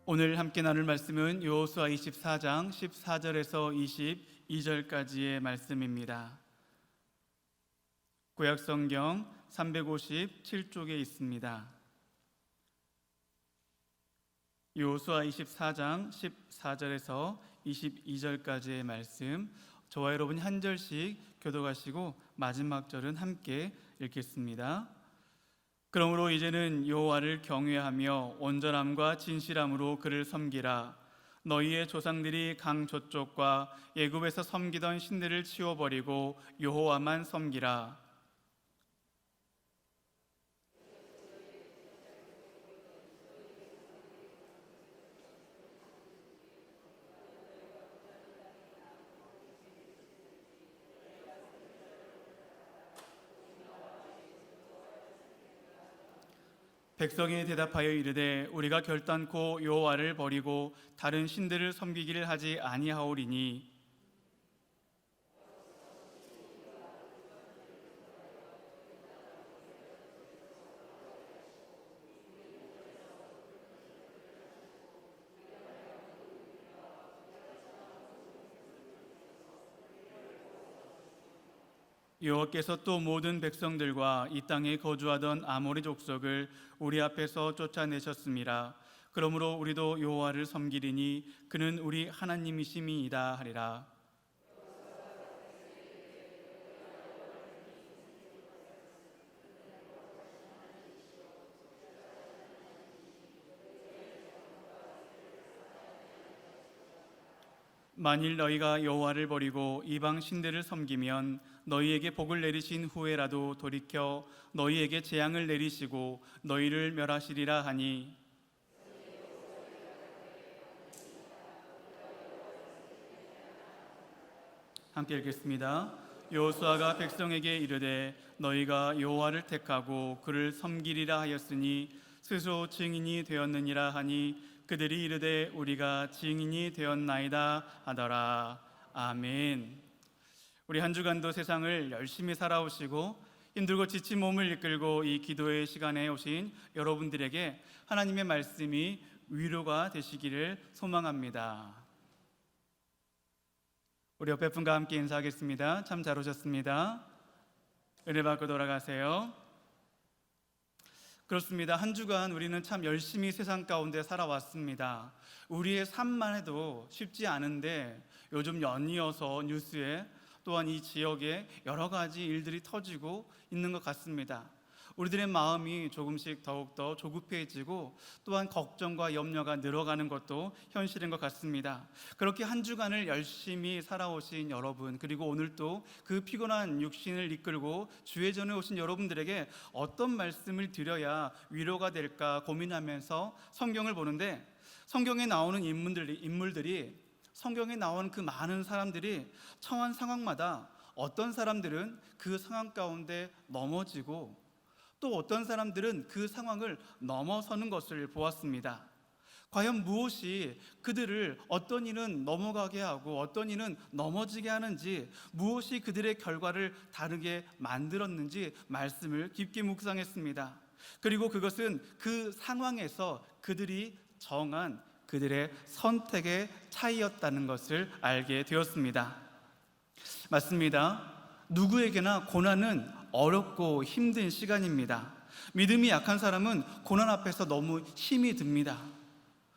오늘 함께 나눌 말씀은 여호수아 24장 14절에서 22절까지의 말씀입니다. 구약성경 357쪽에 있습니다. 여호수아 24장 14절에서 22절까지의 말씀, 저와 여러분이 한 절씩 교독하시고 마지막 절은 함께 읽겠습니다. 그러므로 이제는 여호와를 경외하며 온전함과 진실함으로 그를 섬기라. 너희의 조상들이 강 저쪽과 애굽에서 섬기던 신들을 치워버리고 여호와만 섬기라. 백성이 대답하여 이르되 우리가 결단코 여호와를 버리고 다른 신들을 섬기기를 하지 아니하오리니 여호와께서 또 모든 백성들과 이 땅에 거주하던 아모리 족속을 우리 앞에서 쫓아내셨음이라. 그러므로 우리도 여호와를 섬기리니 그는 우리 하나님이심이이다 하리라. 만일 너희가 여호와를 버리고 이방 신들을 섬기면 너희에게 복을 내리신 후에라도 돌이켜 너희에게 재앙을 내리시고 너희를 멸하시리라 하니 함께 읽겠습니다. 여호수아가 백성에게 이르되 너희가 여호와를 택하고 그를 섬기리라 하였으니 스스로 증인이 되었느니라 하니 그들이 이르되 우리가 증인이 되었나이다 하더라. 아멘. 우리 한 주간도 세상을 열심히 살아오시고 힘들고 지친 몸을 이끌고 이 기도의 시간에 오신 여러분들에게 하나님의 말씀이 위로가 되시기를 소망합니다. 우리 옆에 분과 함께 인사하겠습니다. 참 잘 오셨습니다. 은혜 받고 돌아가세요. 그렇습니다. 한 주간 우리는 참 열심히 세상 가운데 살아왔습니다. 우리의 삶만 해도 쉽지 않은데 요즘 연이어서 뉴스에 또한 이 지역에 여러 가지 일들이 터지고 있는 것 같습니다. 우리들의 마음이 조금씩 더욱더 조급해지고 또한 걱정과 염려가 늘어가는 것도 현실인 것 같습니다. 그렇게 한 주간을 열심히 살아오신 여러분, 그리고 오늘 또 그 피곤한 육신을 이끌고 주의 전에 오신 여러분들에게 어떤 말씀을 드려야 위로가 될까 고민하면서 성경을 보는데, 성경에 나오는 인물들이 성경에 나오는 그 많은 사람들이 처한 상황마다 어떤 사람들은 그 상황 가운데 넘어지고 또 어떤 사람들은 그 상황을 넘어서는 것을 보았습니다. 과연 무엇이 그들을 어떤 이는 넘어가게 하고 어떤 이는 넘어지게 하는지, 무엇이 그들의 결과를 다르게 만들었는지 말씀을 깊게 묵상했습니다. 그리고 그것은 그 상황에서 그들이 정한 그들의 선택의 차이였다는 것을 알게 되었습니다. 맞습니다. 누구에게나 고난은 어렵고 힘든 시간입니다. 믿음이 약한 사람은 고난 앞에서 너무 힘이 듭니다.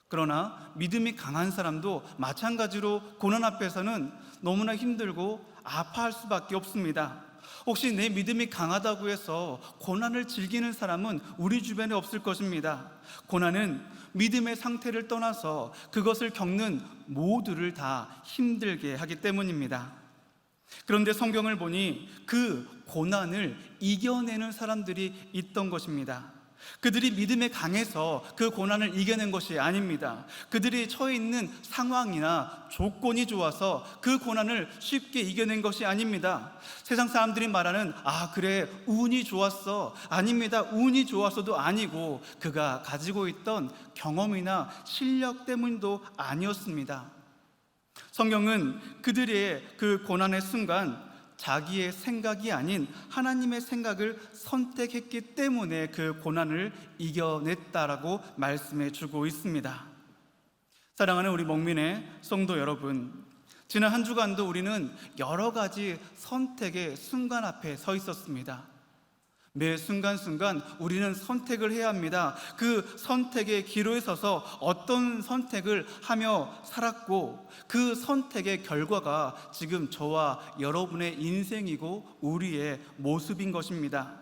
그러나 믿음이 강한 사람도 마찬가지로 고난 앞에서는 너무나 힘들고 아파할 수밖에 없습니다. 혹시 내 믿음이 강하다고 해서 고난을 즐기는 사람은 우리 주변에 없을 것입니다. 고난은 믿음의 상태를 떠나서 그것을 겪는 모두를 다 힘들게 하기 때문입니다. 그런데 성경을 보니 그 고난을 이겨내는 사람들이 있던 것입니다. 그들이 믿음에 강해서 그 고난을 이겨낸 것이 아닙니다. 그들이 처해 있는 상황이나 조건이 좋아서 그 고난을 쉽게 이겨낸 것이 아닙니다. 세상 사람들이 말하는 그래 운이 좋았어, 아닙니다. 운이 좋아서도 아니고 그가 가지고 있던 경험이나 실력 때문도 아니었습니다. 성경은 그들의 그 고난의 순간 자기의 생각이 아닌 하나님의 생각을 선택했기 때문에 그 고난을 이겨냈다라고 말씀해 주고 있습니다. 사랑하는 우리 목민의 성도 여러분, 지난 한 주간도 우리는 여러 가지 선택의 순간 앞에 서 있었습니다. 매 순간순간 우리는 선택을 해야 합니다. 그 선택의 기로에 서서 어떤 선택을 하며 살았고, 그 선택의 결과가 지금 저와 여러분의 인생이고 우리의 모습인 것입니다.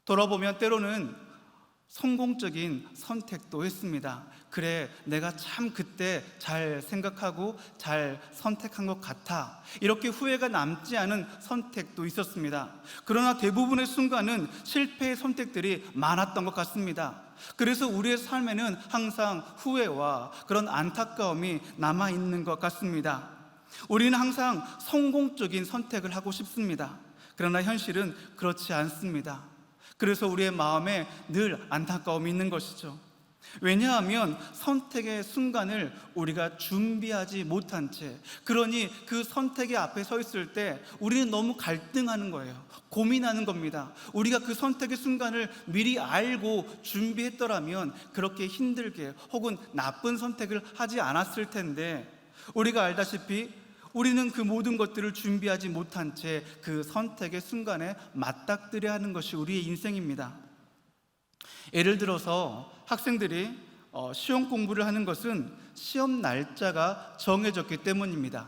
돌아보면 때로는 성공적인 선택도 했습니다. 그래, 내가 참 그때 잘 생각하고 잘 선택한 것 같아, 이렇게 후회가 남지 않은 선택도 있었습니다. 그러나 대부분의 순간은 실패의 선택들이 많았던 것 같습니다. 그래서 우리의 삶에는 항상 후회와 그런 안타까움이 남아있는 것 같습니다. 우리는 항상 성공적인 선택을 하고 싶습니다. 그러나 현실은 그렇지 않습니다. 그래서 우리의 마음에 늘 안타까움이 있는 것이죠. 왜냐하면 선택의 순간을 우리가 준비하지 못한 채, 그러니 그 선택의 앞에 서 있을 때 우리는 너무 갈등하는 거예요. 고민하는 겁니다. 우리가 그 선택의 순간을 미리 알고 준비했더라면 그렇게 힘들게 혹은 나쁜 선택을 하지 않았을 텐데, 우리가 알다시피 우리는 그 모든 것들을 준비하지 못한 채 그 선택의 순간에 맞닥뜨려야 하는 것이 우리의 인생입니다. 예를 들어서 학생들이 시험 공부를 하는 것은 시험 날짜가 정해졌기 때문입니다.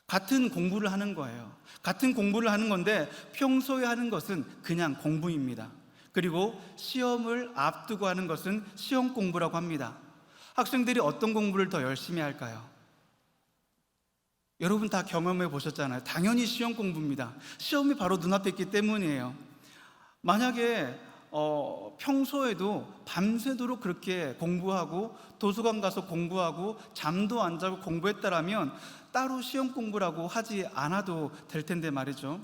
같은 공부를 하는 거예요. 같은 공부를 하는 건데 평소에 하는 것은 그냥 공부입니다. 그리고 시험을 앞두고 하는 것은 시험 공부라고 합니다. 학생들이 어떤 공부를 더 열심히 할까요? 여러분 다 경험해 보셨잖아요. 당연히 시험 공부입니다. 시험이 바로 눈앞에 있기 때문이에요. 만약에 평소에도 밤새도록 그렇게 공부하고 도서관 가서 공부하고 잠도 안 자고 공부했다라면 따로 시험 공부라고 하지 않아도 될 텐데 말이죠.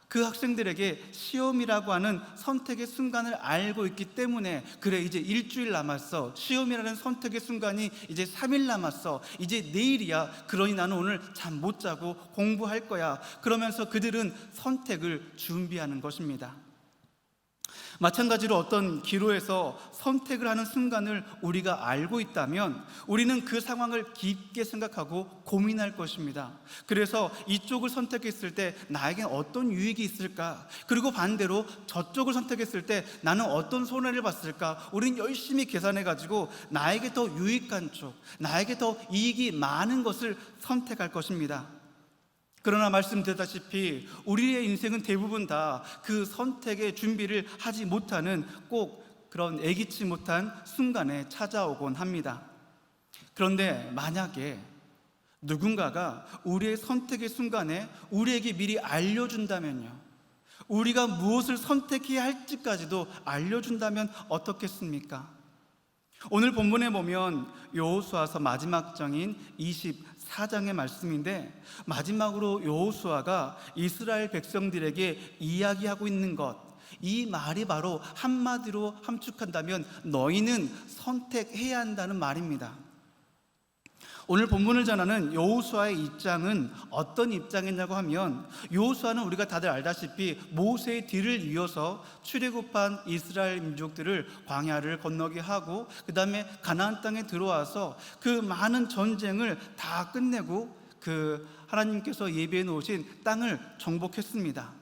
그 학생들에게 시험이라고 하는 선택의 순간을 알고 있기 때문에, 그래 이제 일주일 남았어, 시험이라는 선택의 순간이 이제 3일 남았어, 이제 내일이야, 그러니 나는 오늘 잠 못 자고 공부할 거야, 그러면서 그들은 선택을 준비하는 것입니다. 마찬가지로 어떤 기로에서 선택을 하는 순간을 우리가 알고 있다면 우리는 그 상황을 깊게 생각하고 고민할 것입니다. 그래서 이쪽을 선택했을 때 나에겐 어떤 유익이 있을까? 그리고 반대로 저쪽을 선택했을 때 나는 어떤 손해를 봤을까? 우리는 열심히 계산해가지고 나에게 더 유익한 쪽, 나에게 더 이익이 많은 것을 선택할 것입니다. 그러나 말씀드렸다시피 우리의 인생은 대부분 다 그 선택의 준비를 하지 못하는 꼭 그런 예기치 못한 순간에 찾아오곤 합니다. 그런데 만약에 누군가가 우리의 선택의 순간에 우리에게 미리 알려준다면요, 우리가 무엇을 선택해야 할지까지도 알려준다면 어떻겠습니까? 오늘 본문에 보면 여호수아서 마지막 장인 24장의 말씀인데, 마지막으로 여호수아가 이스라엘 백성들에게 이야기하고 있는 것, 이 말이 바로 한마디로 함축한다면 너희는 선택해야 한다는 말입니다. 오늘 본문을 전하는 여호수아의 입장은 어떤 입장이냐고 하면, 여호수아는 우리가 다들 알다시피 모세의 뒤를 이어서 출애굽한 이스라엘 민족들을 광야를 건너게 하고 그 다음에 가나안 땅에 들어와서 그 많은 전쟁을 다 끝내고 그 하나님께서 예비해 놓으신 땅을 정복했습니다.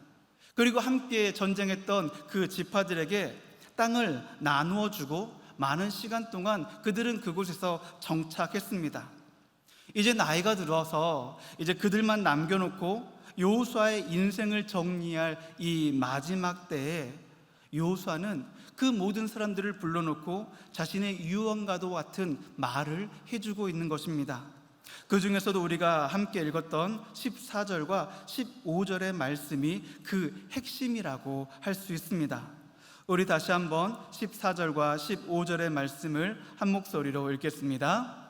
그리고 함께 전쟁했던 그 지파들에게 땅을 나누어 주고 많은 시간 동안 그들은 그곳에서 정착했습니다. 이제 나이가 들어서 이제 그들만 남겨놓고 여호수아의 인생을 정리할 이 마지막 때에 여호수아는 그 모든 사람들을 불러놓고 자신의 유언과도 같은 말을 해주고 있는 것입니다. 그 중에서도 우리가 함께 읽었던 14절과 15절의 말씀이 그 핵심이라고 할 수 있습니다. 우리 다시 한번 14절과 15절의 말씀을 한 목소리로 읽겠습니다.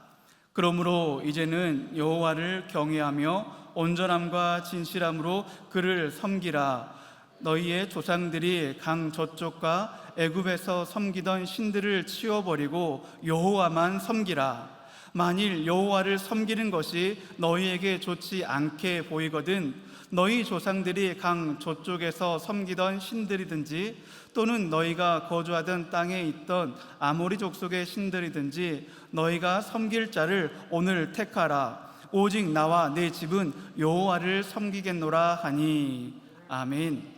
그러므로 이제는 여호와를 경외하며 온전함과 진실함으로 그를 섬기라. 너희의 조상들이 강 저쪽과 애굽에서 섬기던 신들을 치워버리고 여호와만 섬기라. 만일 여호와를 섬기는 것이 너희에게 좋지 않게 보이거든 너희 조상들이 강 저쪽에서 섬기던 신들이든지 또는 너희가 거주하던 땅에 있던 아모리 족속의 신들이든지 너희가 섬길 자를 오늘 택하라. 오직 나와 내 집은 여호와를 섬기겠노라 하니. 아멘.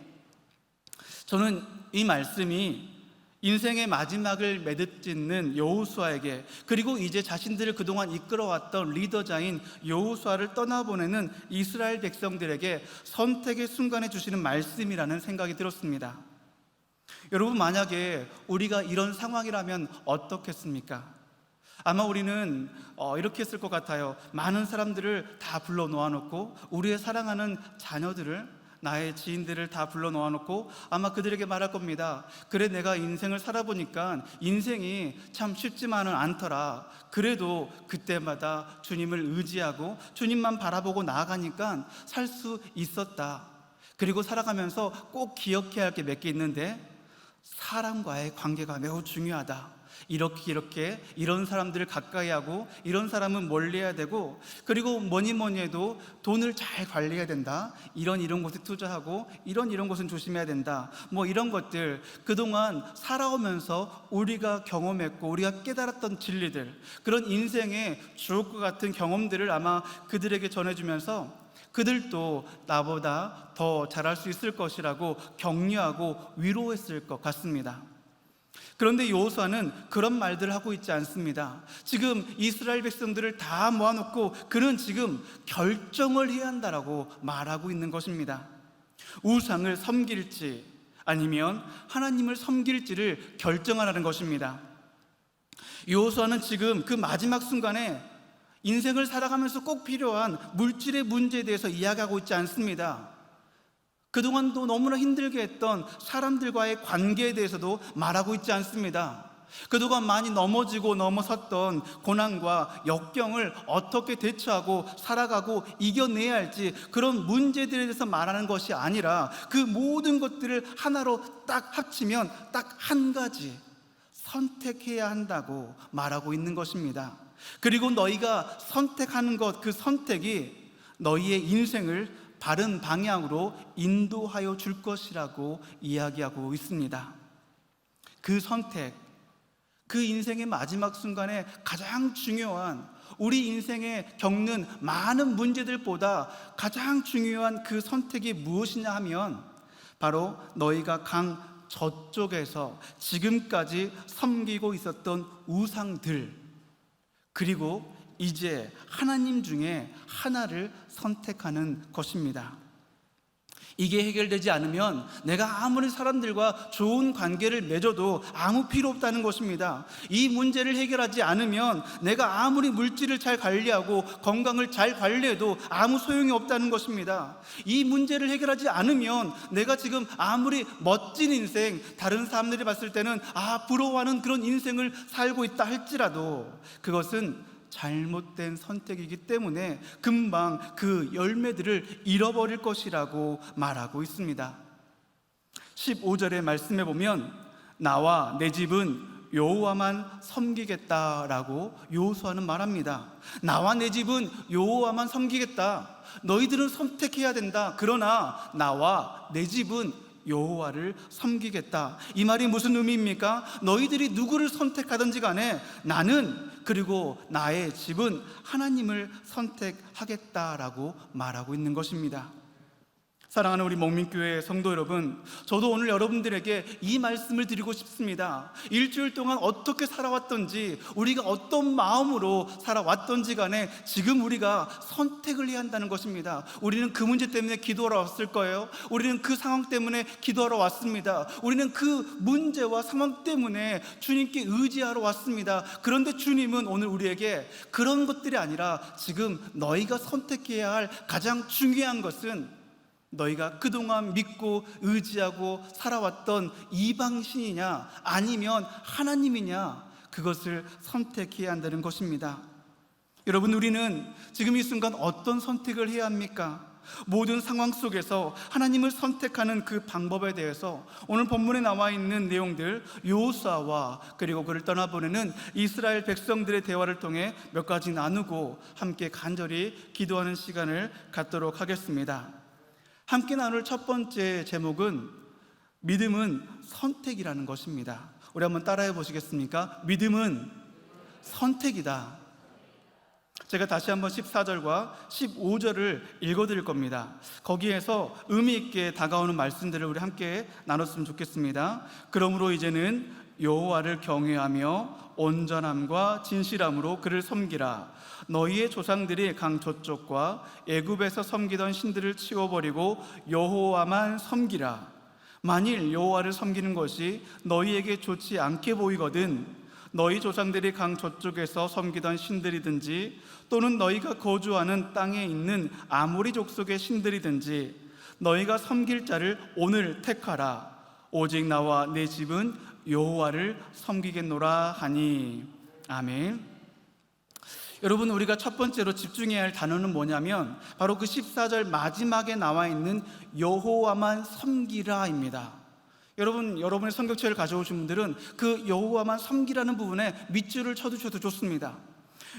저는 이 말씀이 인생의 마지막을 매듭짓는 여호수아에게, 그리고 이제 자신들을 그동안 이끌어왔던 리더자인 여호수아를 떠나보내는 이스라엘 백성들에게 선택의 순간에 주시는 말씀이라는 생각이 들었습니다. 여러분, 만약에 우리가 이런 상황이라면 어떻겠습니까? 아마 우리는 이렇게 했을 것 같아요. 많은 사람들을 다 불러 놓아놓고, 우리의 사랑하는 자녀들을, 나의 지인들을 다 불러 놓아놓고 아마 그들에게 말할 겁니다. 그래, 내가 인생을 살아보니까 인생이 참 쉽지만은 않더라. 그래도 그때마다 주님을 의지하고 주님만 바라보고 나아가니까 살 수 있었다. 그리고 살아가면서 꼭 기억해야 할 게 몇 개 있는데, 사람과의 관계가 매우 중요하다. 이렇게 이런 사람들을 가까이 하고 이런 사람은 멀리 해야 되고, 그리고 뭐니 해도 돈을 잘 관리해야 된다. 이런 곳에 투자하고 이런 곳은 조심해야 된다. 뭐 이런 것들, 그동안 살아오면서 우리가 경험했고 우리가 깨달았던 진리들, 그런 인생의 주옥 것 같은 경험들을 아마 그들에게 전해주면서 그들도 나보다 더 잘할 수 있을 것이라고 격려하고 위로했을 것 같습니다. 그런데 여호수아는 그런 말들을 하고 있지 않습니다. 지금 이스라엘 백성들을 다 모아놓고 그는 지금 결정을 해야 한다라고 말하고 있는 것입니다. 우상을 섬길지 아니면 하나님을 섬길지를 결정하라는 것입니다. 여호수아는 지금 그 마지막 순간에 인생을 살아가면서 꼭 필요한 물질의 문제에 대해서 이야기하고 있지 않습니다. 그동안도 너무나 힘들게 했던 사람들과의 관계에 대해서도 말하고 있지 않습니다. 그동안 많이 넘어지고 넘어섰던 고난과 역경을 어떻게 대처하고 살아가고 이겨내야 할지, 그런 문제들에 대해서 말하는 것이 아니라 그 모든 것들을 하나로 딱 합치면 딱 한 가지, 선택해야 한다고 말하고 있는 것입니다. 그리고 너희가 선택하는 것, 그 선택이 너희의 인생을 바른 방향으로 인도하여 줄 것이라고 이야기하고 있습니다. 그 선택, 그 인생의 마지막 순간에 가장 중요한, 우리 인생에 겪는 많은 문제들보다 가장 중요한 그 선택이 무엇이냐 하면 바로 너희가 강 저쪽에서 지금까지 섬기고 있었던 우상들, 그리고 이제 하나님 중에 하나를 선택하는 것입니다. 이게 해결되지 않으면 내가 아무리 사람들과 좋은 관계를 맺어도 아무 필요 없다는 것입니다. 이 문제를 해결하지 않으면 내가 아무리 물질을 잘 관리하고 건강을 잘 관리해도 아무 소용이 없다는 것입니다. 이 문제를 해결하지 않으면 내가 지금 아무리 멋진 인생, 다른 사람들이 봤을 때는 부러워하는 그런 인생을 살고 있다 할지라도 그것은 잘못된 선택이기 때문에 금방 그 열매들을 잃어버릴 것이라고 말하고 있습니다. 15절의 말씀에 보면 나와 내 집은 여호와만 섬기겠다라고 여호수아는 말합니다. 나와 내 집은 여호와만 섬기겠다. 너희들은 선택해야 된다. 그러나 나와 내 집은 여호와를 섬기겠다. 이 말이 무슨 의미입니까? 너희들이 누구를 선택하든지 간에 나는, 그리고 나의 집은 하나님을 선택하겠다라고 말하고 있는 것입니다. 사랑하는 우리 목민교회 성도 여러분, 저도 오늘 여러분들에게 이 말씀을 드리고 싶습니다. 일주일 동안 어떻게 살아왔던지, 우리가 어떤 마음으로 살아왔던지 간에 지금 우리가 선택을 해야 한다는 것입니다. 우리는 그 문제 때문에 기도하러 왔을 거예요. 우리는 그 상황 때문에 기도하러 왔습니다. 우리는 그 문제와 상황 때문에 주님께 의지하러 왔습니다. 그런데 주님은 오늘 우리에게 그런 것들이 아니라 지금 너희가 선택해야 할 가장 중요한 것은 너희가 그동안 믿고 의지하고 살아왔던 이방신이냐 아니면 하나님이냐, 그것을 선택해야 한다는 것입니다. 여러분, 우리는 지금 이 순간 어떤 선택을 해야 합니까? 모든 상황 속에서 하나님을 선택하는 그 방법에 대해서 오늘 본문에 나와 있는 내용들, 여호수아와 그리고 그를 떠나보내는 이스라엘 백성들의 대화를 통해 몇 가지 나누고 함께 간절히 기도하는 시간을 갖도록 하겠습니다. 함께 나눌 첫 번째 제목은 믿음은 선택이라는 것입니다. 우리 한번 따라해 보시겠습니까? 믿음은 선택이다. 제가 다시 한번 14절과 15절을 읽어드릴 겁니다. 거기에서 의미 있게 다가오는 말씀들을 우리 함께 나눴으면 좋겠습니다. 그러므로 이제는 여호와를 경외하며 온전함과 진실함으로 그를 섬기라. 너희의 조상들이 강 저쪽과 애굽에서 섬기던 신들을 치워버리고 여호와만 섬기라. 만일 여호와를 섬기는 것이 너희에게 좋지 않게 보이거든 너희 조상들이 강 저쪽에서 섬기던 신들이든지 또는 너희가 거주하는 땅에 있는 아모리 족속의 신들이든지 너희가 섬길 자를 오늘 택하라. 오직 나와 내 집은 여호와를 섬기겠노라 하니. 아멘. 여러분, 우리가 첫 번째로 집중해야 할 단어는 뭐냐면 바로 그 14절 마지막에 나와 있는 여호와만 섬기라입니다. 여러분의 성경책을 가져오신 분들은 그 여호와만 섬기라는 부분에 밑줄을 쳐두셔도 좋습니다.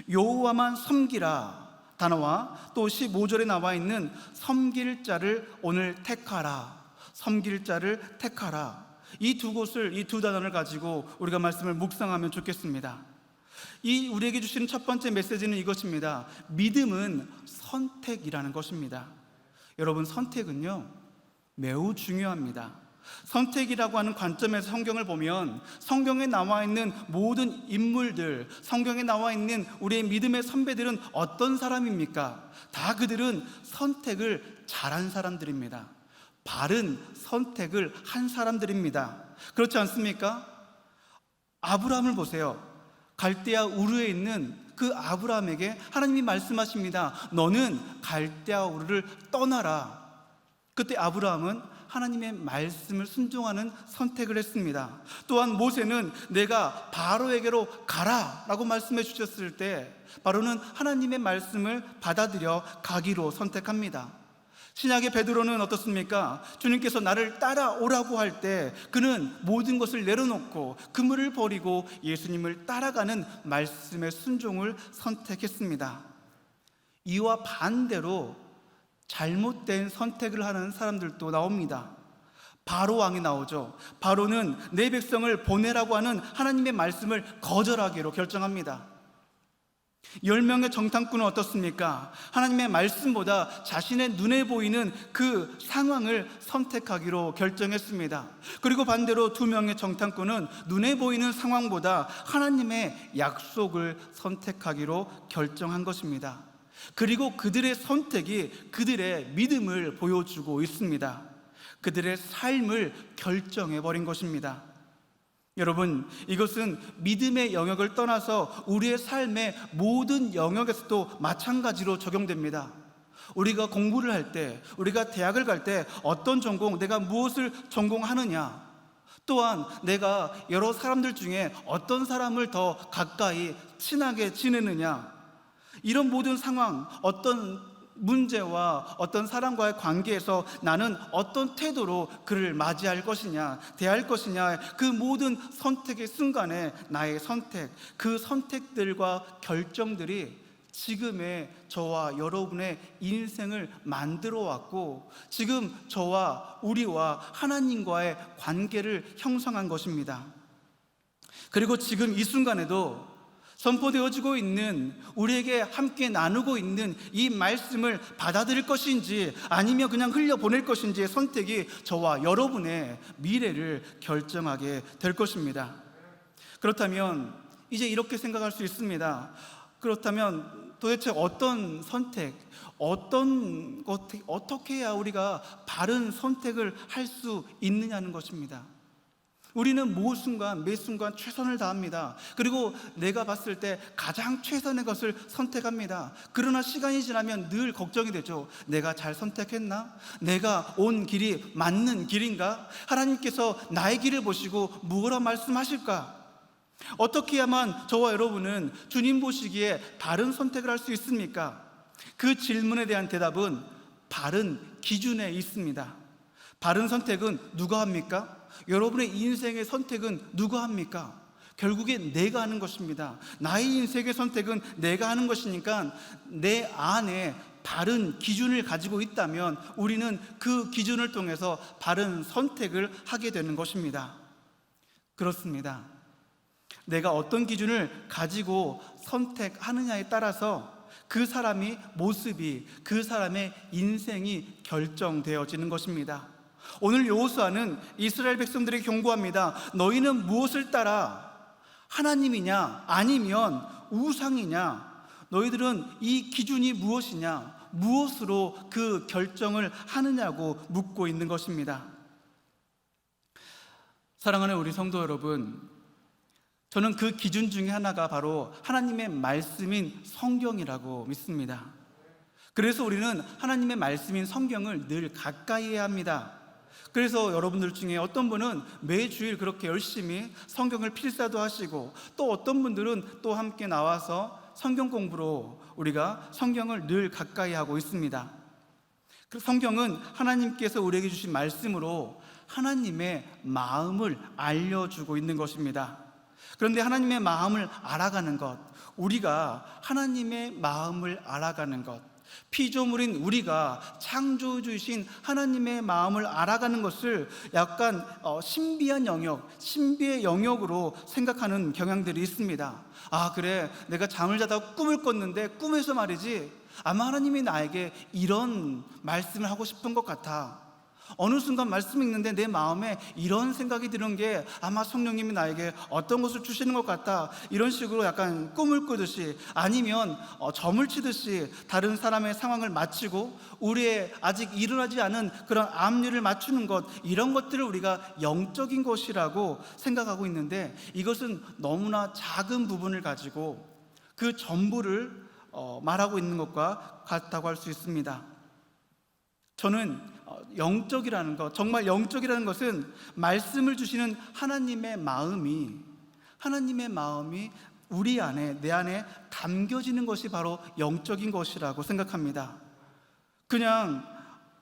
여호와만 섬기라 단어와 또 15절에 나와 있는 섬길 자를 오늘 택하라, 섬길 자를 택하라, 이 두 곳을, 이 두 단어를 가지고 우리가 말씀을 묵상하면 좋겠습니다. 이 우리에게 주시는 첫 번째 메시지는 이것입니다. 믿음은 선택이라는 것입니다. 여러분, 선택은요 매우 중요합니다. 선택이라고 하는 관점에서 성경을 보면 성경에 나와 있는 모든 인물들, 성경에 나와 있는 우리의 믿음의 선배들은 어떤 사람입니까? 다 그들은 선택을 잘한 사람들입니다. 바른 선택을 한 사람들입니다. 그렇지 않습니까? 아브라함을 보세요. 갈대아 우르에 있는 그 아브라함에게 하나님이 말씀하십니다. 너는 갈대아 우르를 떠나라. 그때 아브라함은 하나님의 말씀을 순종하는 선택을 했습니다. 또한 모세는 내가 바로에게로 가라 라고 말씀해 주셨을 때 바로는 하나님의 말씀을 받아들여 가기로 선택합니다. 신약의 베드로는 어떻습니까? 주님께서 나를 따라오라고 할 때 그는 모든 것을 내려놓고 그물을 버리고 예수님을 따라가는 말씀의 순종을 선택했습니다. 이와 반대로 잘못된 선택을 하는 사람들도 나옵니다. 바로 왕이 나오죠. 바로는 내 백성을 보내라고 하는 하나님의 말씀을 거절하기로 결정합니다. 10명의 정탐꾼은 어떻습니까? 하나님의 말씀보다 자신의 눈에 보이는 그 상황을 선택하기로 결정했습니다. 그리고 반대로 2명의 정탐꾼은 눈에 보이는 상황보다 하나님의 약속을 선택하기로 결정한 것입니다. 그리고 그들의 선택이 그들의 믿음을 보여주고 있습니다. 그들의 삶을 결정해버린 것입니다. 여러분, 이것은 믿음의 영역을 떠나서 우리의 삶의 모든 영역에서도 마찬가지로 적용됩니다. 우리가 공부를 할 때, 우리가 대학을 갈 때 어떤 전공, 내가 무엇을 전공하느냐, 또한 내가 여러 사람들 중에 어떤 사람을 더 가까이 친하게 지내느냐, 이런 모든 상황, 어떤 문제와 어떤 사람과의 관계에서 나는 어떤 태도로 그를 맞이할 것이냐, 대할 것이냐, 그 모든 선택의 순간에 나의 선택, 그 선택들과 결정들이 지금의 저와 여러분의 인생을 만들어 왔고 지금 저와 우리와 하나님과의 관계를 형성한 것입니다. 그리고 지금 이 순간에도 선포되어지고 있는, 우리에게 함께 나누고 있는 이 말씀을 받아들일 것인지 아니면 그냥 흘려보낼 것인지의 선택이 저와 여러분의 미래를 결정하게 될 것입니다. 그렇다면 이제 이렇게 생각할 수 있습니다. 그렇다면 도대체 어떤 선택, 어떻게 해야 우리가 바른 선택을 할 수 있느냐는 것입니다. 우리는 매 순간 최선을 다합니다. 그리고 내가 봤을 때 가장 최선의 것을 선택합니다. 그러나 시간이 지나면 늘 걱정이 되죠. 내가 잘 선택했나? 내가 온 길이 맞는 길인가? 하나님께서 나의 길을 보시고 무엇라 말씀하실까? 어떻게 해야만 저와 여러분은 주님 보시기에 바른 선택을 할 수 있습니까? 그 질문에 대한 대답은 바른 기준에 있습니다. 바른 선택은 누가 합니까? 여러분의 인생의 선택은 누가 합니까? 결국에 내가 하는 것입니다. 나의 인생의 선택은 내가 하는 것이니까 내 안에 바른 기준을 가지고 있다면 우리는 그 기준을 통해서 바른 선택을 하게 되는 것입니다. 그렇습니다. 내가 어떤 기준을 가지고 선택하느냐에 따라서 그 사람의 모습이, 그 사람의 인생이 결정되어지는 것입니다. 오늘 여호수아는 이스라엘 백성들에게 경고합니다. 너희는 무엇을 따라 하나님이냐 아니면 우상이냐? 너희들은 이 기준이 무엇이냐? 무엇으로 그 결정을 하느냐고 묻고 있는 것입니다. 사랑하는 우리 성도 여러분, 저는 그 기준 중에 하나가 바로 하나님의 말씀인 성경이라고 믿습니다. 그래서 우리는 하나님의 말씀인 성경을 늘 가까이 해야 합니다. 그래서 여러분들 중에 어떤 분은 매주일 그렇게 열심히 성경을 필사도 하시고, 또 어떤 분들은 또 함께 나와서 성경 공부로 우리가 성경을 늘 가까이 하고 있습니다. 그 성경은 하나님께서 우리에게 주신 말씀으로 하나님의 마음을 알려주고 있는 것입니다. 그런데 하나님의 마음을 알아가는 것, 우리가 하나님의 마음을 알아가는 것, 피조물인 우리가 창조주이신 하나님의 마음을 알아가는 것을 약간 신비한 영역, 신비의 영역으로 생각하는 경향들이 있습니다. 아, 그래, 내가 잠을 자다가 꿈을 꿨는데 꿈에서 말이지 아마 하나님이 나에게 이런 말씀을 하고 싶은 것 같아. 어느 순간 말씀 읽는데 내 마음에 이런 생각이 드는 게 아마 성령님이 나에게 어떤 것을 주시는 것 같다. 이런 식으로 약간 꿈을 꾸듯이, 아니면 점을 치듯이 다른 사람의 상황을 맞추고 우리의 아직 일어나지 않은 그런 앞일을 맞추는 것, 이런 것들을 우리가 영적인 것이라고 생각하고 있는데, 이것은 너무나 작은 부분을 가지고 그 전부를 말하고 있는 것과 같다고 할 수 있습니다. 저는 영적이라는 것, 정말 영적이라는 것은 말씀을 주시는 하나님의 마음이 우리 안에, 내 안에 담겨지는 것이 바로 영적인 것이라고 생각합니다. 그냥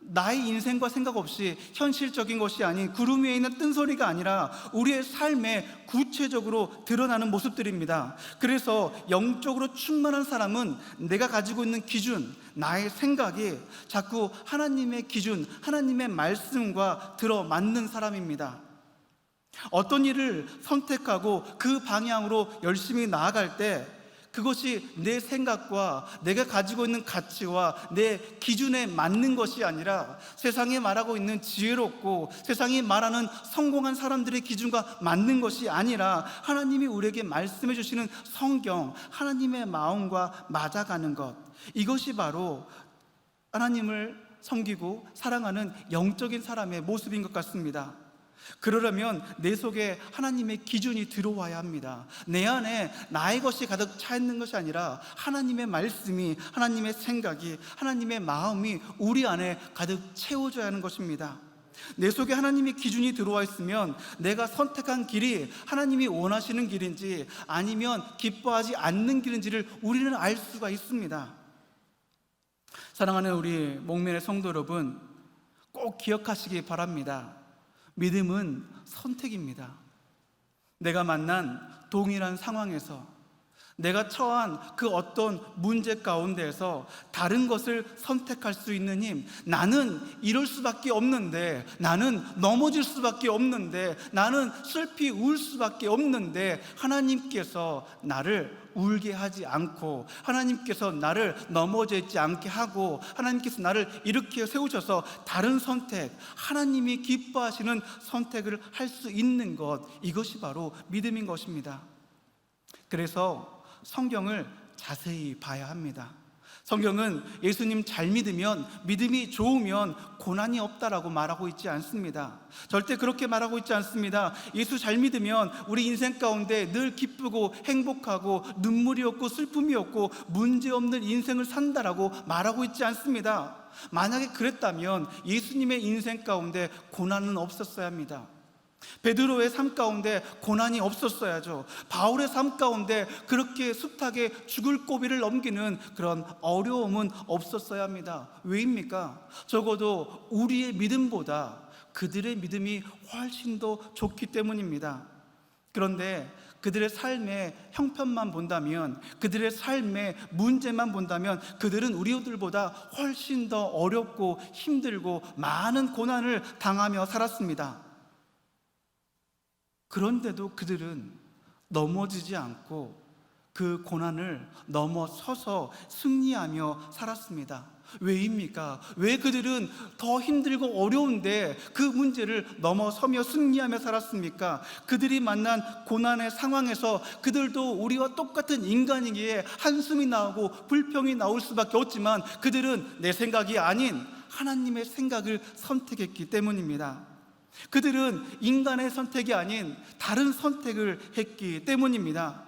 나의 인생과 생각 없이 현실적인 것이 아닌, 구름 위에 있는 뜬소리가 아니라 우리의 삶에 구체적으로 드러나는 모습들입니다. 그래서 영적으로 충만한 사람은 내가 가지고 있는 기준, 나의 생각이 자꾸 하나님의 기준, 하나님의 말씀과 들어맞는 사람입니다. 어떤 일을 선택하고 그 방향으로 열심히 나아갈 때 그것이 내 생각과 내가 가지고 있는 가치와 내 기준에 맞는 것이 아니라 세상이 말하고 있는 지혜롭고 세상이 말하는 성공한 사람들의 기준과 맞는 것이 아니라 하나님이 우리에게 말씀해 주시는 성경, 하나님의 마음과 맞아가는 것, 이것이 바로 하나님을 섬기고 사랑하는 영적인 사람의 모습인 것 같습니다. 그러려면 내 속에 하나님의 기준이 들어와야 합니다. 내 안에 나의 것이 가득 차 있는 것이 아니라 하나님의 말씀이, 하나님의 생각이, 하나님의 마음이 우리 안에 가득 채워져야 하는 것입니다. 내 속에 하나님의 기준이 들어와 있으면 내가 선택한 길이 하나님이 원하시는 길인지 아니면 기뻐하지 않는 길인지를 우리는 알 수가 있습니다. 사랑하는 우리 목면의 성도 여러분, 꼭 기억하시기 바랍니다. 믿음은 선택입니다. 내가 만난 동일한 상황에서, 내가 처한 그 어떤 문제 가운데에서 다른 것을 선택할 수 있는 힘, 나는 이럴 수밖에 없는데, 나는 넘어질 수밖에 없는데, 나는 슬피 울 수밖에 없는데 하나님께서 나를 울게 하지 않고, 하나님께서 나를 넘어져 있지 않게 하고, 하나님께서 나를 일으켜 세우셔서 다른 선택, 하나님이 기뻐하시는 선택을 할 수 있는 것, 이것이 바로 믿음인 것입니다. 그래서 성경을 자세히 봐야 합니다. 성경은 예수님 잘 믿으면, 믿음이 좋으면 고난이 없다라고 말하고 있지 않습니다. 절대 그렇게 말하고 있지 않습니다. 예수 잘 믿으면 우리 인생 가운데 늘 기쁘고 행복하고 눈물이 없고 슬픔이 없고 문제 없는 인생을 산다라고 말하고 있지 않습니다. 만약에 그랬다면 예수님의 인생 가운데 고난은 없었어야 합니다. 베드로의 삶 가운데 고난이 없었어야죠. 바울의 삶 가운데 그렇게 숱하게 죽을 고비를 넘기는 그런 어려움은 없었어야 합니다. 왜입니까? 적어도 우리의 믿음보다 그들의 믿음이 훨씬 더 좋기 때문입니다. 그런데 그들의 삶의 형편만 본다면, 그들의 삶의 문제만 본다면 그들은 우리들보다 훨씬 더 어렵고 힘들고 많은 고난을 당하며 살았습니다. 그런데도 그들은 넘어지지 않고 그 고난을 넘어서서 승리하며 살았습니다. 왜입니까? 왜 그들은 더 힘들고 어려운데 그 문제를 넘어서며 승리하며 살았습니까? 그들이 만난 고난의 상황에서 그들도 우리와 똑같은 인간이기에 한숨이 나오고 불평이 나올 수밖에 없지만 그들은 내 생각이 아닌 하나님의 생각을 선택했기 때문입니다. 그들은 인간의 선택이 아닌 다른 선택을 했기 때문입니다.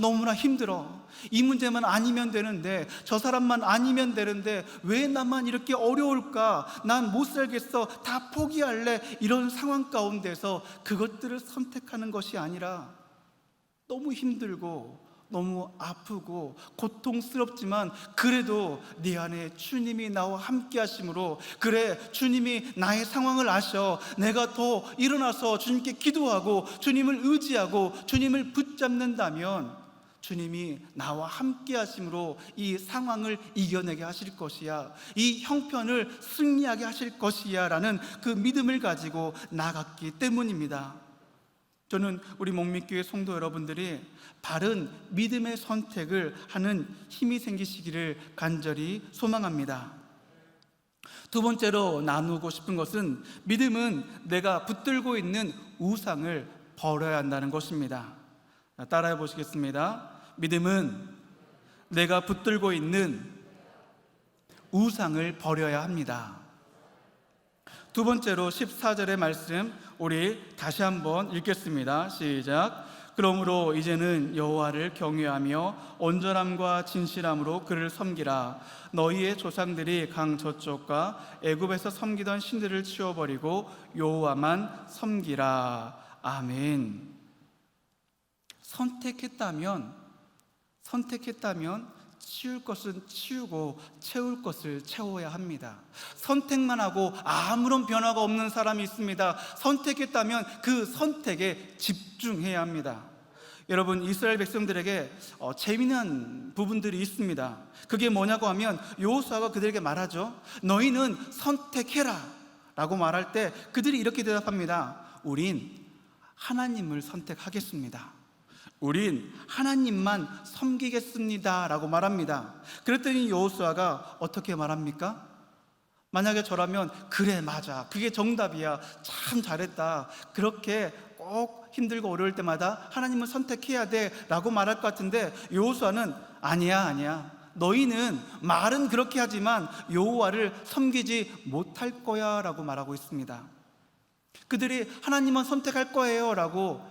너무나 힘들어. 이 문제만 아니면 되는데, 저 사람만 아니면 되는데 왜 나만 이렇게 어려울까? 난 못 살겠어. 다 포기할래. 이런 상황 가운데서 그것들을 선택하는 것이 아니라 너무 힘들고 너무 아프고 고통스럽지만 그래도 내 안에 주님이 나와 함께 하심으로, 그래, 주님이 나의 상황을 아셔. 내가 더 일어나서 주님께 기도하고 주님을 의지하고 주님을 붙잡는다면 주님이 나와 함께 하심으로 이 상황을 이겨내게 하실 것이야, 이 형편을 승리하게 하실 것이야 라는 그 믿음을 가지고 나갔기 때문입니다. 저는 우리 목미교회 성도 여러분들이 바른 믿음의 선택을 하는 힘이 생기시기를 간절히 소망합니다. 두 번째로 나누고 싶은 것은, 믿음은 내가 붙들고 있는 우상을 버려야 한다는 것입니다. 따라해 보시겠습니다. 믿음은 내가 붙들고 있는 우상을 버려야 합니다. 두 번째로 14절의 말씀 우리 다시 한번 읽겠습니다. 시작. 그러므로 이제는 여호와를 경외하며 온전함과 진실함으로 그를 섬기라. 너희의 조상들이 강 저쪽과 애굽에서 섬기던 신들을 치워버리고 여호와만 섬기라. 아멘. 선택했다면 치울 것은 치우고 채울 것을 채워야 합니다. 선택만 하고 아무런 변화가 없는 사람이 있습니다. 선택했다면 그 선택에 집중해야 합니다. 여러분, 이스라엘 백성들에게 재미난 부분들이 있습니다. 그게 뭐냐고 하면 여호수아가 그들에게 말하죠. 너희는 선택해라 라고 말할 때 그들이 이렇게 대답합니다. 우린 하나님을 선택하겠습니다. 우린 하나님만 섬기겠습니다 라고 말합니다. 그랬더니 여호수아가 어떻게 말합니까? 만약에 저라면 그래, 맞아, 그게 정답이야, 참 잘했다, 그렇게 꼭 힘들고 어려울 때마다 하나님을 선택해야 돼 라고 말할 것 같은데, 여호수아는 아니야, 너희는 말은 그렇게 하지만 여호와를 섬기지 못할 거야 라고 말하고 있습니다. 그들이 하나님만 선택할 거예요 라고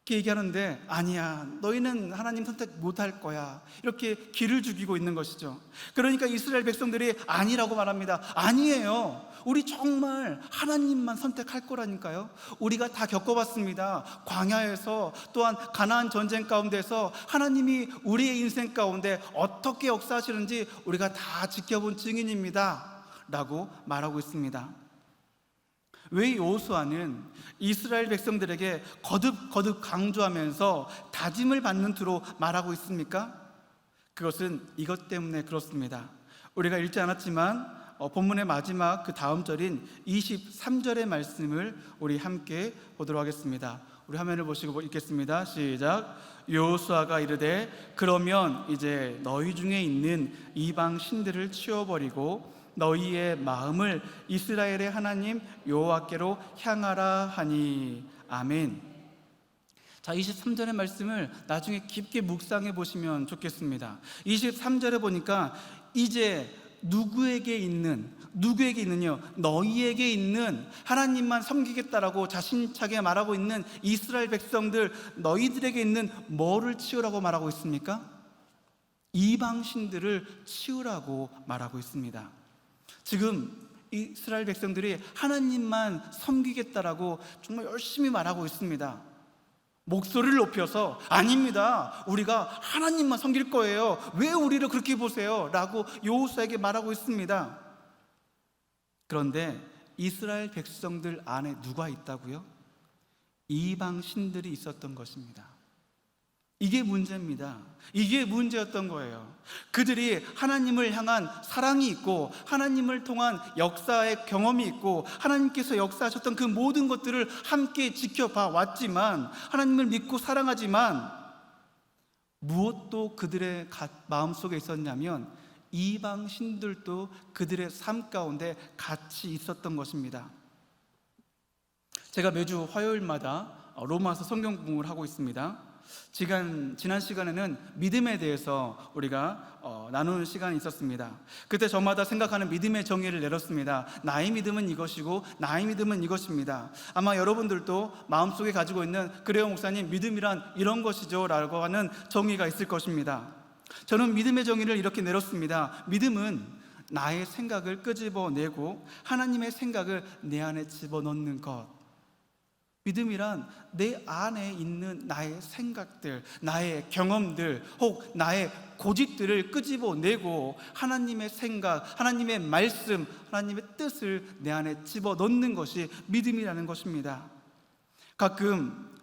얘기하는데, 아니야, 너희는 하나님 선택 못할 거야, 이렇게 기를 죽이고 있는 것이죠. 그러니까 이스라엘 백성들이 아니라고 말합니다. 아니에요, 우리 정말 하나님만 선택할 거라니까요. 우리가 다 겪어봤습니다. 광야에서, 또한 가나안 전쟁 가운데서 하나님이 우리의 인생 가운데 어떻게 역사하시는지 우리가 다 지켜본 증인입니다 라고 말하고 있습니다. 왜 여호수아는 이스라엘 백성들에게 거듭 강조하면서 다짐을 받는 투로 말하고 있습니까? 그것은 이것 때문에 그렇습니다. 우리가 읽지 않았지만 본문의 마지막 그 다음 절인 23절의 말씀을 우리 함께 보도록 하겠습니다. 우리 화면을 보시고 읽겠습니다. 시작. 여호수아가 이르되 그러면 이제 너희 중에 있는 이방 신들을 치워버리고 너희의 마음을 이스라엘의 하나님 여호와께로 향하라 하니. 아멘. 자, 23절의 말씀을 나중에 깊게 묵상해 보시면 좋겠습니다. 23절에 보니까 이제 누구에게 있는요? 너희에게 있는 하나님만 섬기겠다라고 자신차게 말하고 있는 이스라엘 백성들, 너희들에게 있는 뭐를 치우라고 말하고 있습니까? 이방 신들을 치우라고 말하고 있습니다. 지금 이스라엘 백성들이 하나님만 섬기겠다라고 정말 열심히 말하고 있습니다. 목소리를 높여서 아닙니다, 우리가 하나님만 섬길 거예요, 왜 우리를 그렇게 보세요? 라고 여호수아에게 말하고 있습니다. 그런데 이스라엘 백성들 안에 누가 있다고요? 이방 신들이 있었던 것입니다. 이게 문제입니다. 이게 문제였던 거예요. 그들이 하나님을 향한 사랑이 있고 하나님을 통한 역사의 경험이 있고 하나님께서 역사하셨던 그 모든 것들을 함께 지켜봐 왔지만, 하나님을 믿고 사랑하지만 무엇도 그들의 마음속에 있었냐면 이방 신들도 그들의 삶 가운데 같이 있었던 것입니다. 제가 매주 화요일마다 로마서 성경 공부를 하고 있습니다. 지난 시간에는 믿음에 대해서 우리가 나누는 시간이 있었습니다. 그때 저마다 생각하는 믿음의 정의를 내렸습니다. 나의 믿음은 이것이고 나의 믿음은 이것입니다. 아마 여러분들도 마음속에 가지고 있는, 그래요 목사님, 믿음이란 이런 것이죠 라고 하는 정의가 있을 것입니다. 저는 믿음의 정의를 이렇게 내렸습니다. 믿음은 나의 생각을 끄집어내고 하나님의 생각을 내 안에 집어넣는 것. 믿음이란 내 안에 있는 나의 생각들, 나의 경험들, 혹 나의 고집들을 끄집어내고 하나님의 생각, 하나님의 말씀, 하나님의 뜻을 내 안에 집어넣는 것이 믿음이라는 것입니다. 가끔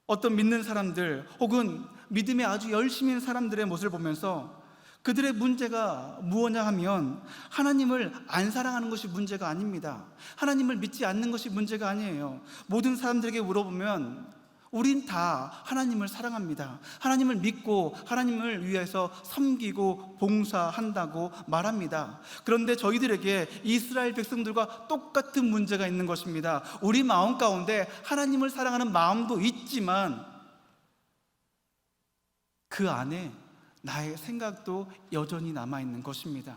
어떤 믿는 사람들 혹은 믿음에 아주 열심히 있는 사람들의 모습을 보면서 그들의 문제가 무엇냐 하면 하나님을 안 사랑하는 것이 문제가 아닙니다. 하나님을 믿지 않는 것이 문제가 아니에요. 모든 사람들에게 물어보면 우린 다 하나님을 사랑합니다. 하나님을 믿고 하나님을 위해서 섬기고 봉사한다고 말합니다. 그런데 저희들에게 이스라엘 백성들과 똑같은 문제가 있는 것입니다. 우리 마음 가운데 하나님을 사랑하는 마음도 있지만 그 안에 나의 생각도 여전히 남아있는 것입니다.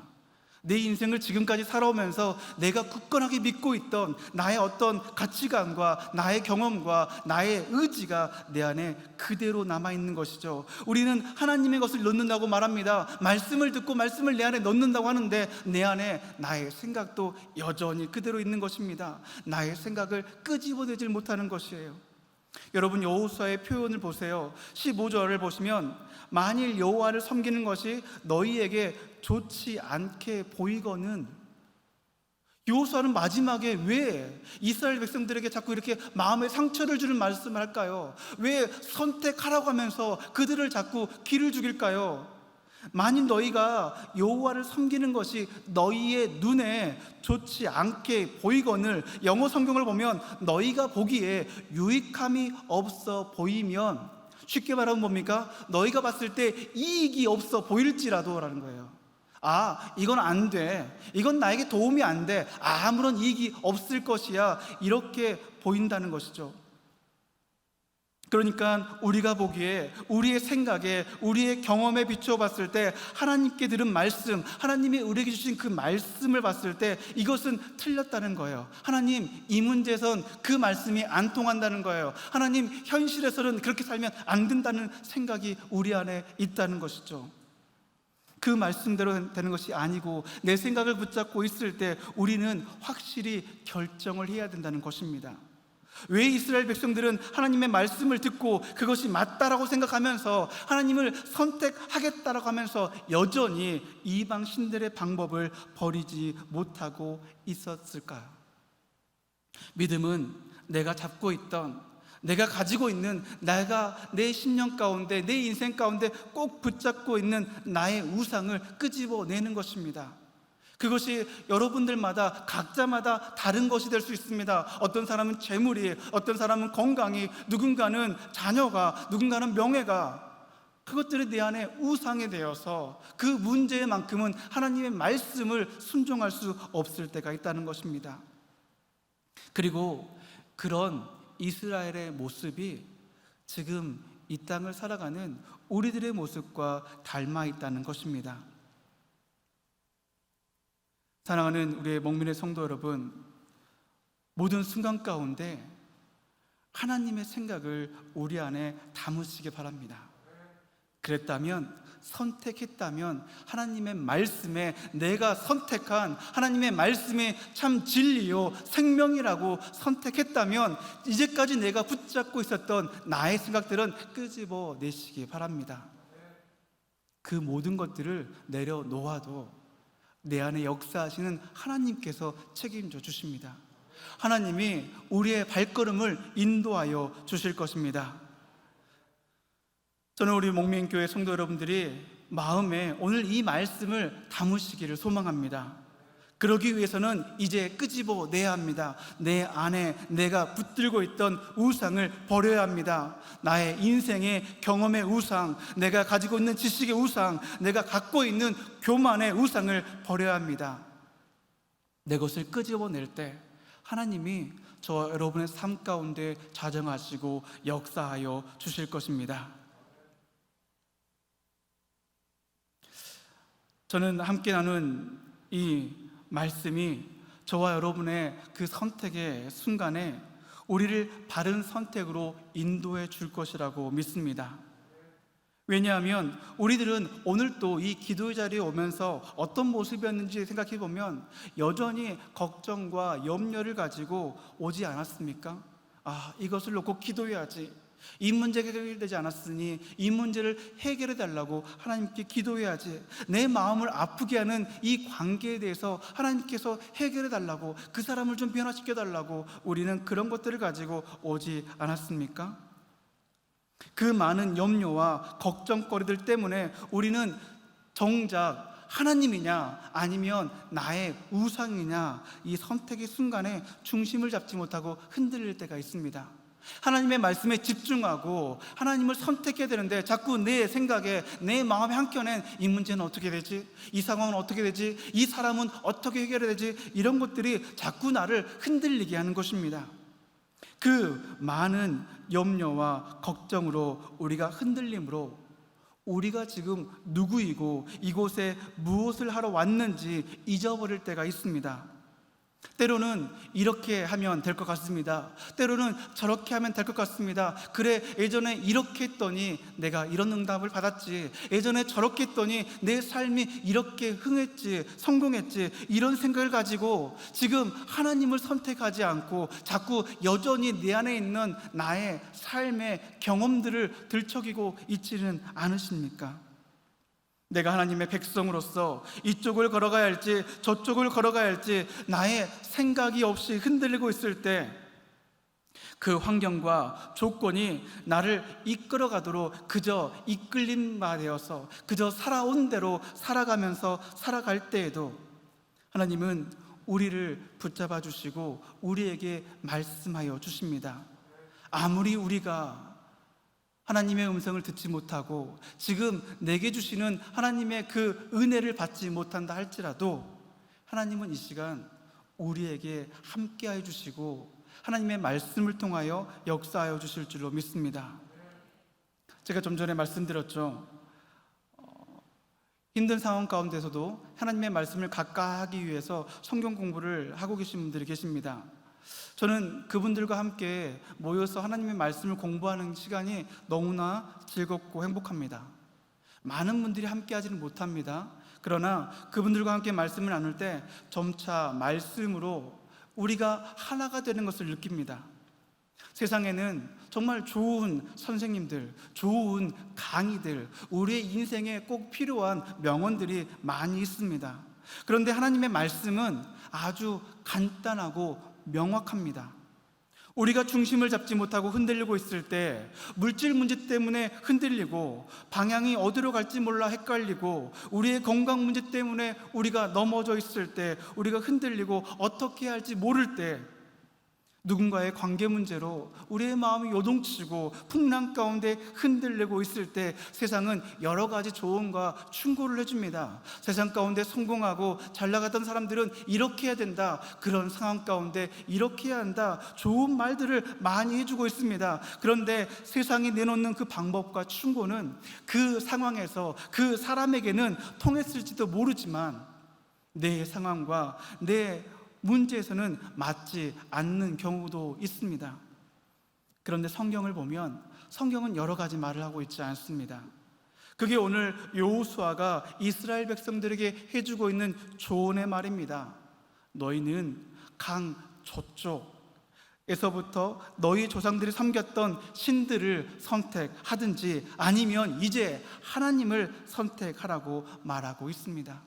내 인생을 지금까지 살아오면서 내가 굳건하게 믿고 있던 나의 어떤 가치관과 나의 경험과 나의 의지가 내 안에 그대로 남아있는 것이죠. 우리는 하나님의 것을 넣는다고 말합니다. 말씀을 듣고 말씀을 내 안에 넣는다고 하는데 내 안에 나의 생각도 여전히 그대로 있는 것입니다. 나의 생각을 끄집어내질 못하는 것이에요. 여러분, 여호수아의 표현을 보세요. 15절을 보시면 만일 여호와를 섬기는 것이 너희에게 좋지 않게 보이거든. 여호수아는 마지막에 왜 이스라엘 백성들에게 자꾸 이렇게 마음에 상처를 주는 말씀을 할까요? 왜 선택하라고 하면서 그들을 자꾸 기를 죽일까요? 만일 너희가 여호와를 섬기는 것이 너희의 눈에 좋지 않게 보이거늘, 영어 성경을 보면 너희가 보기에 유익함이 없어 보이면, 쉽게 말하면 뭡니까? 너희가 봤을 때 이익이 없어 보일지라도 라는 거예요. 아, 이건 안 돼, 이건 나에게 도움이 안 돼, 아무런 이익이 없을 것이야, 이렇게 보인다는 것이죠. 그러니까 우리가 보기에, 우리의 생각에, 우리의 경험에 비추어 봤을 때 하나님께 들은 말씀, 하나님이 우리에게 주신 그 말씀을 봤을 때 이것은 틀렸다는 거예요. 하나님, 이 문제에선 그 말씀이 안 통한다는 거예요. 하나님, 현실에서는 그렇게 살면 안 된다는 생각이 우리 안에 있다는 것이죠. 그 말씀대로 되는 것이 아니고 내 생각을 붙잡고 있을 때 우리는 확실히 결정을 해야 된다는 것입니다. 왜 이스라엘 백성들은 하나님의 말씀을 듣고 그것이 맞다라고 생각하면서 하나님을 선택하겠다라고 하면서 여전히 이방 신들의 방법을 버리지 못하고 있었을까요? 믿음은 내가 잡고 있던, 내가 가지고 있는, 내가 내 심령 가운데, 내 인생 가운데 꼭 붙잡고 있는 나의 우상을 끄집어내는 것입니다. 그것이 여러분들마다 각자마다 다른 것이 될 수 있습니다. 어떤 사람은 재물이, 어떤 사람은 건강이, 누군가는 자녀가, 누군가는 명예가, 그것들이 내 안에 우상이 되어서 그 문제만큼은 하나님의 말씀을 순종할 수 없을 때가 있다는 것입니다. 그리고 그런 이스라엘의 모습이 지금 이 땅을 살아가는 우리들의 모습과 닮아 있다는 것입니다. 사랑하는 우리의 목민의 성도 여러분, 모든 순간 가운데 하나님의 생각을 우리 안에 담으시기 바랍니다. 선택했다면 하나님의 말씀에, 내가 선택한 하나님의 말씀이 참 진리요 생명이라고 선택했다면 이제까지 내가 붙잡고 있었던 나의 생각들은 끄집어 내시기 바랍니다. 그 모든 것들을 내려놓아도 내 안에 역사하시는 하나님께서 책임져 주십니다. 하나님이 우리의 발걸음을 인도하여 주실 것입니다. 저는 우리 목민교회 성도 여러분들이 마음에 오늘 이 말씀을 담으시기를 소망합니다. 그러기 위해서는 이제 끄집어 내야 합니다. 내 안에 내가 붙들고 있던 우상을 버려야 합니다. 나의 인생의 경험의 우상, 내가 가지고 있는 지식의 우상, 내가 갖고 있는 교만의 우상을 버려야 합니다. 내 것을 끄집어 낼 때 하나님이 저와 여러분의 삶 가운데 자정하시고 역사하여 주실 것입니다. 저는 함께 나눈 이 말씀이 저와 여러분의 그 선택의 순간에 우리를 바른 선택으로 인도해 줄 것이라고 믿습니다. 왜냐하면 우리들은 오늘 또 이 기도의 자리에 오면서 어떤 모습이었는지 생각해 보면 여전히 걱정과 염려를 가지고 오지 않았습니까? 이것을 놓고 기도해야지. 이 문제가 해결되지 않았으니 이 문제를 해결해 달라고 하나님께 기도해야지. 내 마음을 아프게 하는 이 관계에 대해서 하나님께서 해결해 달라고, 그 사람을 좀 변화시켜 달라고 우리는 그런 것들을 가지고 오지 않았습니까? 그 많은 염려와 걱정거리들 때문에 우리는 정작 하나님이냐 아니면 나의 우상이냐, 이 선택의 순간에 중심을 잡지 못하고 흔들릴 때가 있습니다. 하나님의 말씀에 집중하고 하나님을 선택해야 되는데 자꾸 내 생각에, 내 마음에 한켠엔 이 문제는 어떻게 되지? 이 상황은 어떻게 되지? 이 사람은 어떻게 해결해야 되지? 이런 것들이 자꾸 나를 흔들리게 하는 것입니다. 그 많은 염려와 걱정으로 우리가 흔들림으로 우리가 지금 누구이고 이곳에 무엇을 하러 왔는지 잊어버릴 때가 있습니다. 때로는 이렇게 하면 될 것 같습니다. 때로는 저렇게 하면 될 것 같습니다. 그래, 예전에 이렇게 했더니 내가 이런 응답을 받았지. 예전에 저렇게 했더니 내 삶이 이렇게 흥했지, 성공했지. 이런 생각을 가지고 지금 하나님을 선택하지 않고 자꾸 여전히 내 안에 있는 나의 삶의 경험들을 들춰기고 있지는 않으십니까? 내가 하나님의 백성으로서 이쪽을 걸어가야 할지 저쪽을 걸어가야 할지 나의 생각이 없이 흔들리고 있을 때 그 환경과 조건이 나를 이끌어가도록 그저 이끌림만 되어서 그저 살아온 대로 살아가면서 살아갈 때에도 하나님은 우리를 붙잡아 주시고 우리에게 말씀하여 주십니다. 아무리 우리가 하나님의 음성을 듣지 못하고 지금 내게 주시는 하나님의 그 은혜를 받지 못한다 할지라도 하나님은 이 시간 우리에게 함께하여 주시고 하나님의 말씀을 통하여 역사하여 주실 줄로 믿습니다. 제가 좀 전에 말씀드렸죠. 힘든 상황 가운데서도 하나님의 말씀을 가까이 위해서 성경 공부를 하고 계신 분들이 계십니다. 저는 그분들과 함께 모여서 하나님의 말씀을 공부하는 시간이 너무나 즐겁고 행복합니다. 많은 분들이 함께 하지는 못합니다. 그러나 그분들과 함께 말씀을 나눌 때 점차 말씀으로 우리가 하나가 되는 것을 느낍니다. 세상에는 정말 좋은 선생님들, 좋은 강의들, 우리의 인생에 꼭 필요한 명언들이 많이 있습니다. 그런데 하나님의 말씀은 아주 간단하고 명확합니다. 우리가 중심을 잡지 못하고 흔들리고 있을 때, 물질 문제 때문에 흔들리고 방향이 어디로 갈지 몰라 헷갈리고 우리의 건강 문제 때문에 우리가 넘어져 있을 때, 우리가 흔들리고 어떻게 해야 할지 모를 때, 누군가의 관계 문제로 우리의 마음이 요동치고 풍랑 가운데 흔들리고 있을 때 세상은 여러 가지 조언과 충고를 해줍니다. 세상 가운데 성공하고 잘 나가던 사람들은 이렇게 해야 된다, 그런 상황 가운데 이렇게 해야 한다, 좋은 말들을 많이 해주고 있습니다. 그런데 세상이 내놓는 그 방법과 충고는 그 상황에서 그 사람에게는 통했을지도 모르지만 내 상황과 내 문제에서는 맞지 않는 경우도 있습니다. 그런데 성경을 보면 성경은 여러 가지 말을 하고 있지 않습니다. 그게 오늘 여호수아가 이스라엘 백성들에게 해주고 있는 조언의 말입니다. 너희는 강 저쪽에서부터 너희 조상들이 섬겼던 신들을 선택하든지 아니면 이제 하나님을 선택하라고 말하고 있습니다.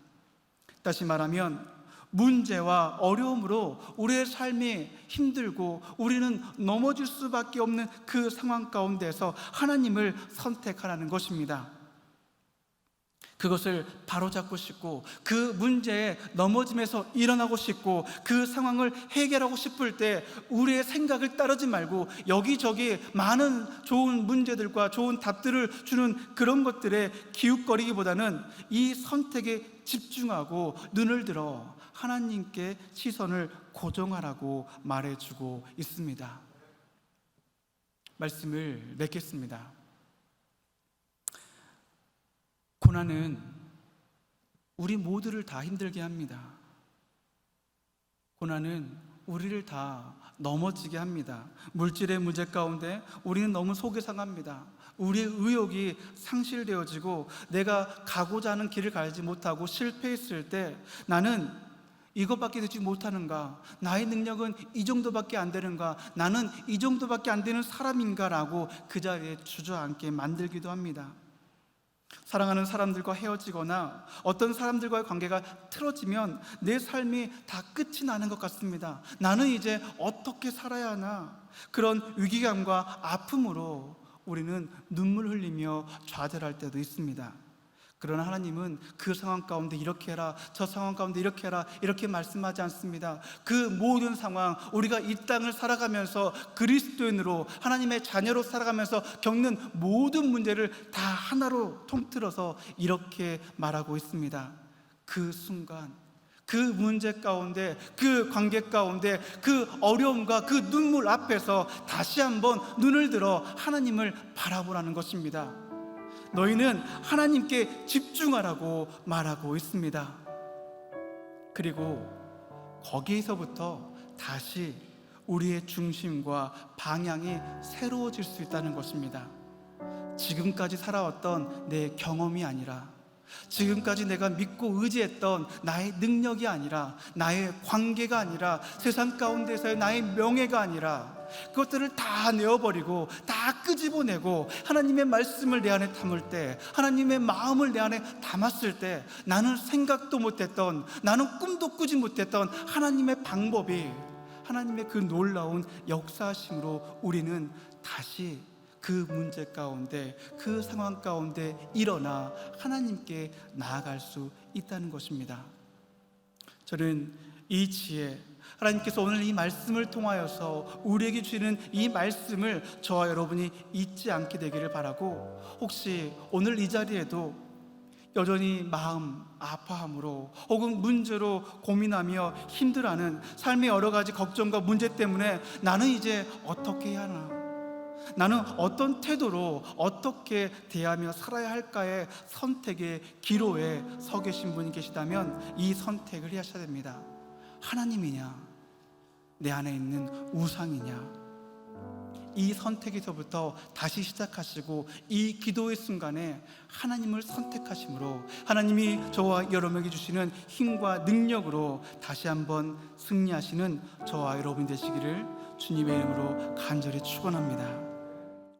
다시 말하면 문제와 어려움으로 우리의 삶이 힘들고 우리는 넘어질 수밖에 없는 그 상황 가운데서 하나님을 선택하라는 것입니다. 그것을 바로잡고 싶고 그 문제에 넘어짐에서 일어나고 싶고 그 상황을 해결하고 싶을 때 우리의 생각을 따르지 말고 여기저기 많은 좋은 문제들과 좋은 답들을 주는 그런 것들에 기웃거리기보다는 이 선택에 집중하고 눈을 들어 하나님께 시선을 고정하라고 말해주고 있습니다. 말씀을 맺겠습니다. 고난은 우리 모두를 다 힘들게 합니다. 고난은 우리를 다 넘어지게 합니다. 물질의 문제 가운데 우리는 너무 속이 상합니다. 우리의 의욕이 상실되어지고 내가 가고자 하는 길을 가지 못하고 실패했을 때 나는 이것밖에 되지 못하는가? 나의 능력은 이 정도밖에 안 되는가? 나는 이 정도밖에 안 되는 사람인가? 라고 그 자리에 주저앉게 만들기도 합니다. 사랑하는 사람들과 헤어지거나 어떤 사람들과의 관계가 틀어지면 내 삶이 다 끝이 나는 것 같습니다. 나는 이제 어떻게 살아야 하나? 그런 위기감과 아픔으로 우리는 눈물 흘리며 좌절할 때도 있습니다. 그러나 하나님은 그 상황 가운데 이렇게 해라, 저 상황 가운데 이렇게 해라, 이렇게 말씀하지 않습니다. 그 모든 상황, 우리가 이 땅을 살아가면서 그리스도인으로 하나님의 자녀로 살아가면서 겪는 모든 문제를 다 하나로 통틀어서 이렇게 말하고 있습니다. 그 순간, 그 문제 가운데, 그 관계 가운데, 그 어려움과 그 눈물 앞에서 다시 한번 눈을 들어 하나님을 바라보라는 것입니다. 너희는 하나님께 집중하라고 말하고 있습니다. 그리고 거기에서부터 다시 우리의 중심과 방향이 새로워질 수 있다는 것입니다. 지금까지 살아왔던 내 경험이 아니라, 지금까지 내가 믿고 의지했던 나의 능력이 아니라, 나의 관계가 아니라, 세상 가운데서의 나의 명예가 아니라, 그것들을 다 내어버리고 다 끄집어내고 하나님의 말씀을 내 안에 담을 때, 하나님의 마음을 내 안에 담았을 때 나는 생각도 못했던, 나는 꿈도 꾸지 못했던 하나님의 방법이, 하나님의 그 놀라운 역사하심으로 우리는 다시 그 문제 가운데, 그 상황 가운데 일어나 하나님께 나아갈 수 있다는 것입니다. 저는 이 지혜, 하나님께서 오늘 이 말씀을 통하여서 우리에게 주시는 이 말씀을 저와 여러분이 잊지 않게 되기를 바라고, 혹시 오늘 이 자리에도 여전히 마음 아파함으로 혹은 문제로 고민하며 힘들어하는 삶의 여러 가지 걱정과 문제 때문에 나는 이제 어떻게 해야 하나, 나는 어떤 태도로 어떻게 대하며 살아야 할까의 선택의 기로에 서 계신 분이 계시다면 이 선택을 하셔야 됩니다. 하나님이냐, 내 안에 있는 우상이냐? 이 선택에서부터 다시 시작하시고 이 기도의 순간에 하나님을 선택하심으로 하나님이 저와 여러분에게 주시는 힘과 능력으로 다시 한번 승리하시는 저와 여러분 되시기를 주님의 이름으로 간절히 축원합니다.